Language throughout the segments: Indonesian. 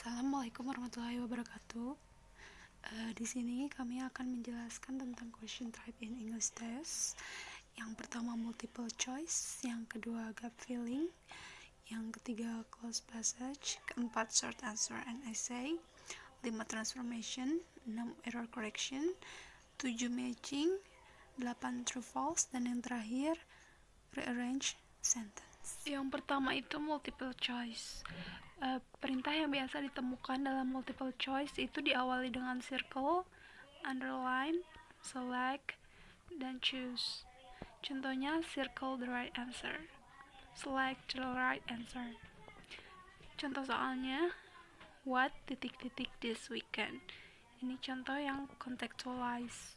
Assalamualaikum warahmatullahi wabarakatuh. Di sini kami akan menjelaskan tentang question type in English test. Yang pertama multiple choice, yang kedua gut feeling, yang ketiga close passage, keempat short answer and essay, 5 transformation, 6 error correction, 7 matching, 8 true false, dan yang terakhir rearrange sentence. Yang pertama itu multiple choice. Perintah yang biasa ditemukan dalam multiple choice itu diawali dengan circle, underline, select, dan choose. Contohnya circle the right answer, select the right answer. Contoh soalnya, what ... this weekend. Ini contoh yang contextualize.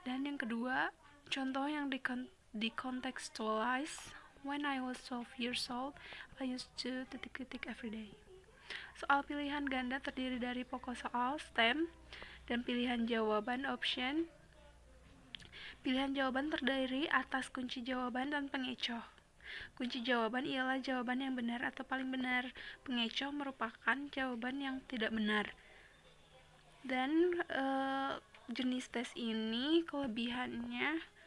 Dan yang kedua, contoh yang decontextualize. When I was 12 years old, I used to ... every day. Soal pilihan ganda terdiri dari pokok soal, stem, dan pilihan jawaban, option. Pilihan jawaban terdiri atas kunci jawaban dan pengecoh. Kunci jawaban ialah jawaban yang benar atau paling benar. Pengecoh merupakan jawaban yang tidak benar. Dan jenis tes ini kelebihannya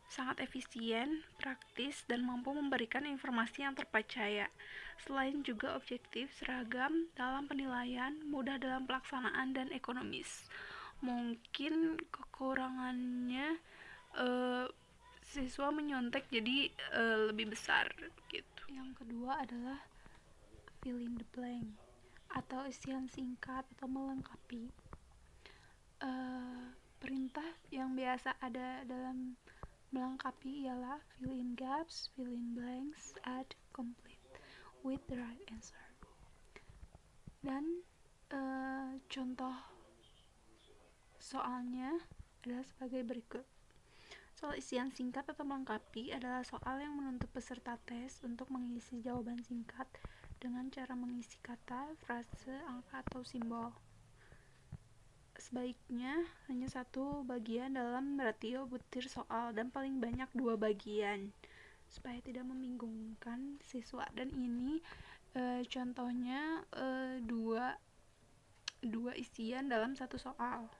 sangat efisien, praktis, dan mampu memberikan informasi yang terpercaya. Selain juga objektif, seragam dalam penilaian, mudah dalam pelaksanaan, dan ekonomis. Mungkin kekurangannya siswa menyontek jadi lebih besar gitu. Yang kedua adalah fill in the blank atau isian singkat atau melengkapi. Perintah yang biasa ada dalam melengkapi ialah fill in gaps, fill in blanks, add, complete with the right answer. Dan contoh soalnya adalah sebagai berikut. Soal isian singkat atau melengkapi adalah soal yang menuntut peserta tes untuk mengisi jawaban singkat dengan cara mengisi kata, frase, angka, atau simbol. Sebaiknya hanya satu bagian dalam ratio butir soal dan paling banyak 2 bagian supaya tidak membingungkan siswa. Dan ini contohnya dua isian dalam satu soal.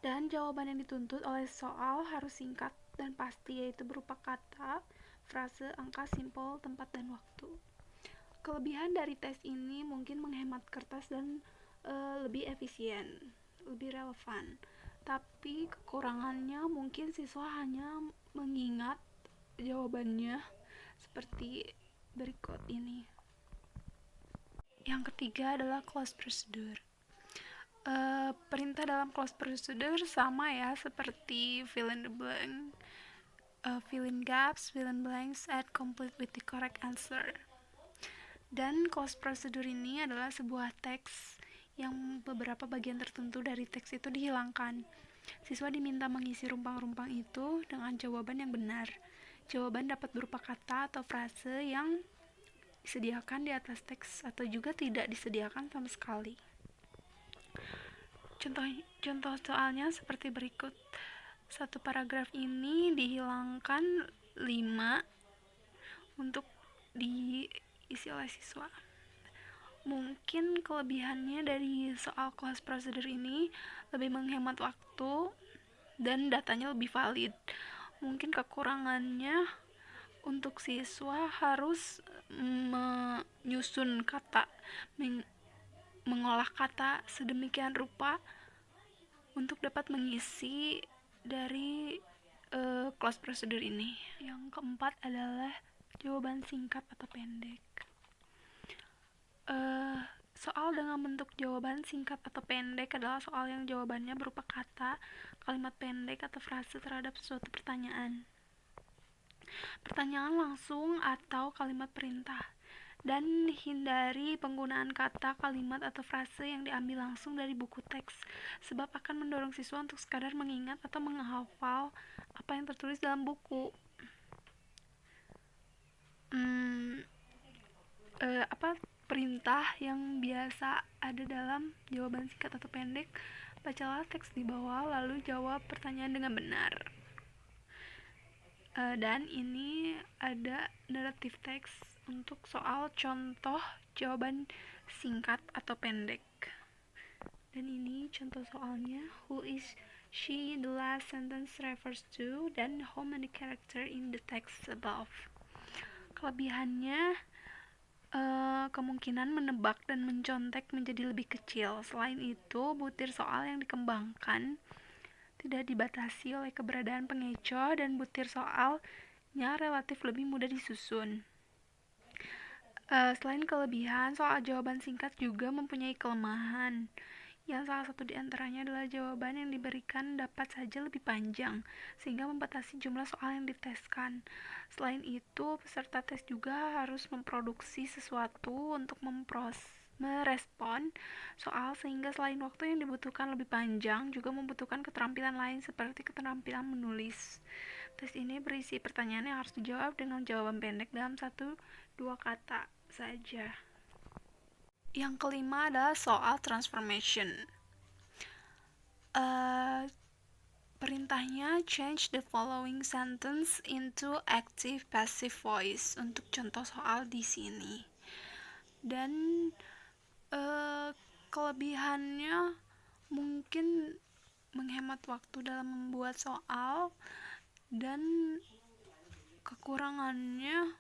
Dan jawaban yang dituntut oleh soal harus singkat dan pasti, yaitu berupa kata, frase, angka, simbol, tempat, dan waktu. Kelebihan dari tes ini mungkin menghemat kertas dan lebih efisien, lebih relevan. Tapi kekurangannya mungkin siswa hanya mengingat jawabannya seperti berikut ini. Yang ketiga adalah close procedure. Perintah dalam close procedure sama ya seperti fill in the blank, fill in gaps, fill in blanks, add, complete with the correct answer. Dan close procedure ini adalah sebuah teks yang beberapa bagian tertentu dari teks itu dihilangkan. Siswa diminta mengisi rumpang-rumpang itu dengan jawaban yang benar. Jawaban dapat berupa kata atau frase yang disediakan di atas teks atau juga tidak disediakan sama sekali. Contoh soalnya seperti berikut. Satu paragraf ini dihilangkan 5 untuk diisi oleh siswa. Mungkin kelebihannya dari soal close procedure ini lebih menghemat waktu dan datanya lebih valid. Mungkin kekurangannya untuk siswa harus menyusun kata, mengolah kata sedemikian rupa untuk dapat mengisi dari close procedure ini. Yang keempat adalah jawaban singkat atau pendek. Soal dengan bentuk jawaban singkat atau pendek adalah soal yang jawabannya berupa kata, kalimat pendek, atau frase terhadap suatu pertanyaan. Pertanyaan langsung atau kalimat perintah. Dan hindari penggunaan kata, kalimat, atau frase yang diambil langsung dari buku teks, sebab akan mendorong siswa untuk sekadar mengingat atau menghafal apa yang tertulis dalam buku. Perintah yang biasa ada dalam jawaban singkat atau pendek: bacalah teks di bawah lalu jawab pertanyaan dengan benar. Dan ini ada narrative text untuk soal contoh jawaban singkat atau pendek. Dan ini contoh soalnya. Who is she? The last sentence refers to, dan how many character in the text above. Kelebihannya, kemungkinan menebak dan mencontek menjadi lebih kecil. Selain itu, butir soal yang dikembangkan tidak dibatasi oleh keberadaan pengecoh, dan butir soalnya relatif lebih mudah disusun. Selain kelebihan, soal jawaban singkat juga mempunyai kelemahan, yang salah satu di antaranya adalah jawaban yang diberikan dapat saja lebih panjang, sehingga membatasi jumlah soal yang diteskan. Selain itu, peserta tes juga harus memproduksi sesuatu untuk merespon soal, sehingga selain waktu yang dibutuhkan lebih panjang, juga membutuhkan keterampilan lain seperti keterampilan menulis. Tes ini berisi pertanyaan yang harus dijawab dengan jawaban pendek dalam 1-2 kata saja. Yang kelima adalah soal transformation. Perintahnya change the following sentence into active passive voice untuk contoh soal di sini. Dan kelebihannya mungkin menghemat waktu dalam membuat soal, dan kekurangannya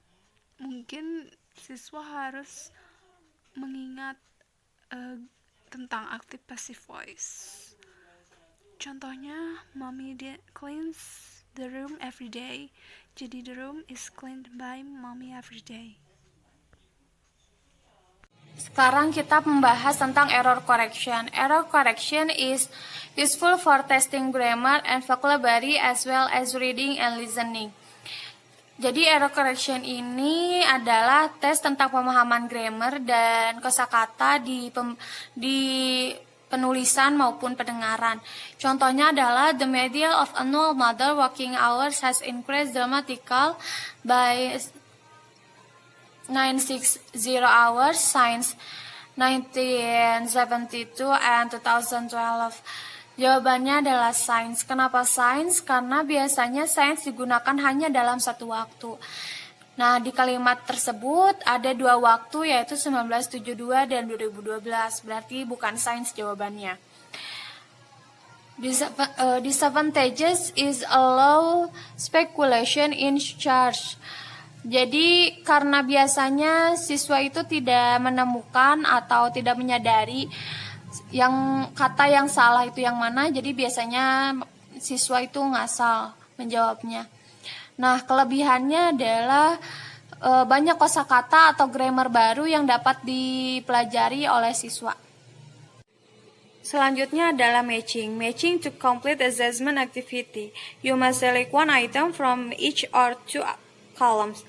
mungkin siswa harus mengingat tentang active passive voice. Contohnya, Mommy cleans the room every day. Jadi the room is cleaned by Mommy every day. Sekarang kita membahas tentang error correction. Error correction is useful for testing grammar and vocabulary as well as reading and listening. Jadi error correction ini adalah tes tentang pemahaman grammar dan kosakata di penulisan maupun pendengaran. Contohnya adalah the median of annual mother working hours has increased dramatically by 960 hours since 1972 and 2012. Jawabannya adalah sains. Kenapa sains? Karena biasanya sains digunakan hanya dalam satu waktu. Nah, di kalimat tersebut ada dua waktu, yaitu 1972 dan 2012. Berarti bukan sains jawabannya. Disadvantages is allow speculation in charge. Jadi karena biasanya siswa itu tidak menemukan atau tidak menyadari yang kata yang salah itu yang mana, jadi biasanya siswa itu ngasal menjawabnya. Nah, kelebihannya adalah banyak kosakata atau grammar baru yang dapat dipelajari oleh siswa. Selanjutnya adalah matching. Matching to complete assessment activity. You must select one item from each or two columns.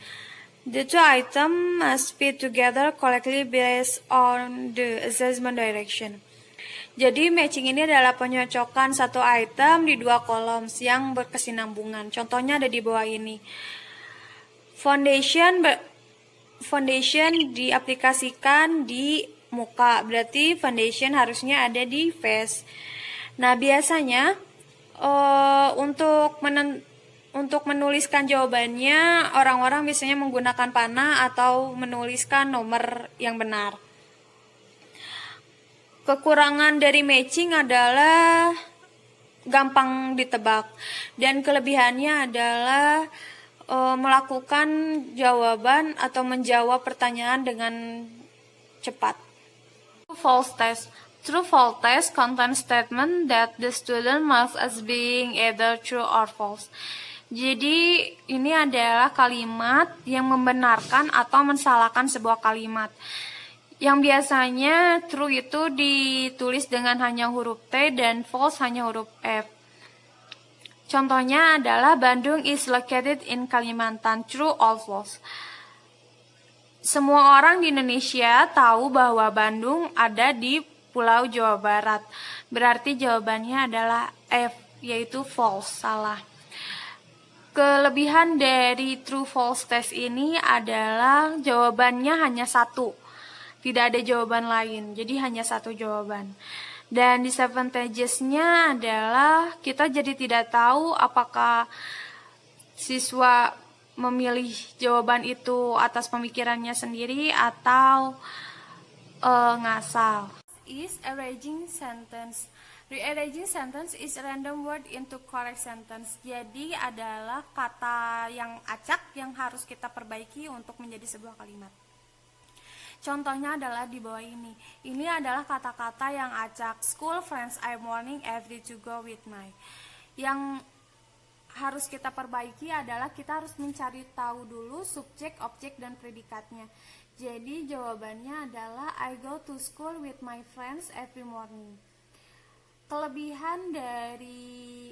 The two items must fit together correctly based on the assessment direction. Jadi matching ini adalah penyocokan satu item di dua kolom yang berkesinambungan. Contohnya ada di bawah ini. Foundation diaplikasikan di muka, berarti foundation harusnya ada di face. Nah, biasanya untuk menuliskan jawabannya, orang-orang biasanya menggunakan panah atau menuliskan nomor yang benar. Kekurangan dari matching adalah gampang ditebak, dan kelebihannya adalah melakukan jawaban atau menjawab pertanyaan dengan cepat. False test. True false test contains statement that the student marks as being either true or false. Jadi ini adalah kalimat yang membenarkan atau mensalahkan sebuah kalimat. Yang biasanya true itu ditulis dengan hanya huruf T dan false hanya huruf F. Contohnya adalah Bandung is located in Kalimantan, true or false. Semua orang di Indonesia tahu bahwa Bandung ada di Pulau Jawa Barat. Berarti jawabannya adalah F, yaitu false, salah. Kelebihan dari true false test ini adalah jawabannya hanya satu. Tidak ada jawaban lain, jadi hanya satu jawaban. Dan disadvantages-nya adalah kita jadi tidak tahu apakah siswa memilih jawaban itu atas pemikirannya sendiri atau ngasal. Is arranging sentence. Rearranging sentence is random word into correct sentence. Jadi adalah kata yang acak yang harus kita perbaiki untuk menjadi sebuah kalimat. Contohnya adalah di bawah ini. Ini adalah kata-kata yang acak. School friends I morning every to go with my. Yang harus kita perbaiki adalah kita harus mencari tahu dulu subjek, objek, dan predikatnya. Jadi jawabannya adalah I go to school with my friends every morning. Kelebihan dari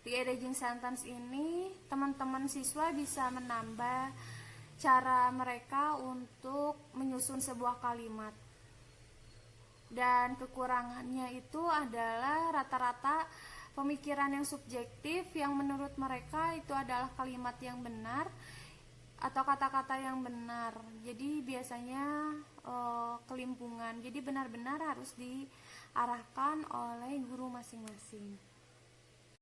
rearranging sentence ini, teman-teman siswa bisa menambah cara mereka untuk menyusun sebuah kalimat. Dan kekurangannya itu adalah rata-rata pemikiran yang subjektif yang menurut mereka itu adalah kalimat yang benar atau kata-kata yang benar. Jadi biasanya kelimpungan. Jadi benar-benar harus diarahkan oleh guru masing-masing.